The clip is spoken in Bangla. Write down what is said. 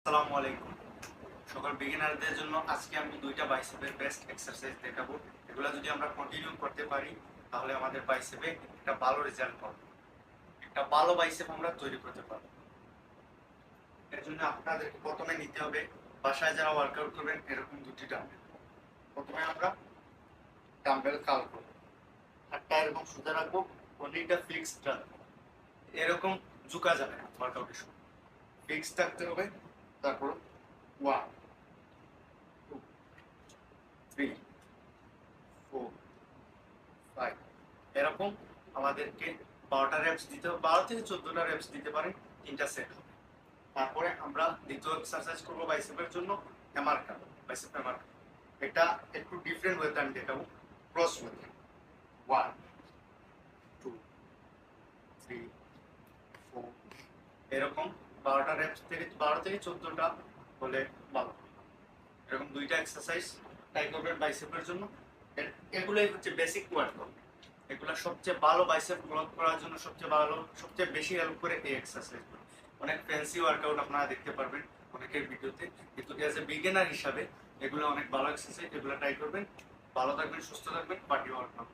আসসালামু আলাইকুম। সকল বিগিনারদের জন্য আজকে আমি দুইটা বাইসেপের বেস্ট এক্সারসাইজ দেখাবো। এগুলো যদি আমরা কন্টিনিউ করতে পারি তাহলে আমাদের বাইসেপে একটা ভালো রেজাল্ট পাবো, একটা ভালো বাইসেপ আমরা তৈরি করতে পারবো। এর জন্য আপনাদেরকে প্রথমে নিতে হবে, বাসায় যারা ওয়ার্কআউট করবেন, এরকম দুটি ডাম্বেল। প্রথমে আমরা ডাম্বেল কাল করবো, হাতটা এরকম সোজা রাখবো, বডিটা ফিক্সড রাখবো, এরকম ঝুঁকা যাবে না। ওয়ার্কআউটের সময় ফিক্সড থাকতে হবে। তারপর 1 2 3 4 5 এরকম আমাদেরকে 12টা রেপস দিতে হবে, 12 থেকে 14টা রেপস দিতে পারেন, 3টা সেট হবে। তারপরে আমরা দ্বিতীয় এক্সারসাইজ করবো বাইসেপের জন্য, hammer curl, bicep hammer curl. এটা একটু ডিফারেন্ট ওয়েতে আমি দেখাবো, ক্রস ওয়েতে। 1 2 3 4 এরকম 12টা রেপস থেকে 12 থেকে 14টা হলে ভালো। এরকম দুইটা এক্সারসাইজ ট্রাই করবেন বাইসেপের জন্য। এগুলোই হচ্ছে বেসিক ওয়ার্কআউট। এগুলো সবচেয়ে ভালো বাইসেপ গ্রোথ করার জন্য সবচেয়ে বেশি হেল্প করে এই এক্সারসাইজ। অনেক ফ্যান্সি ওয়ার্কআউট আপনারা দেখতে পারবেন অনেকের ভিডিওতে, কিন্তু এজ এ বিগিনার হিসাবে এগুলো অনেক ভালো এক্সারসাইজ। এগুলো ট্রাই করবেন। ভালো থাকবেন, সুস্থ থাকবেন, পার্টি ওয়ার্কআউট।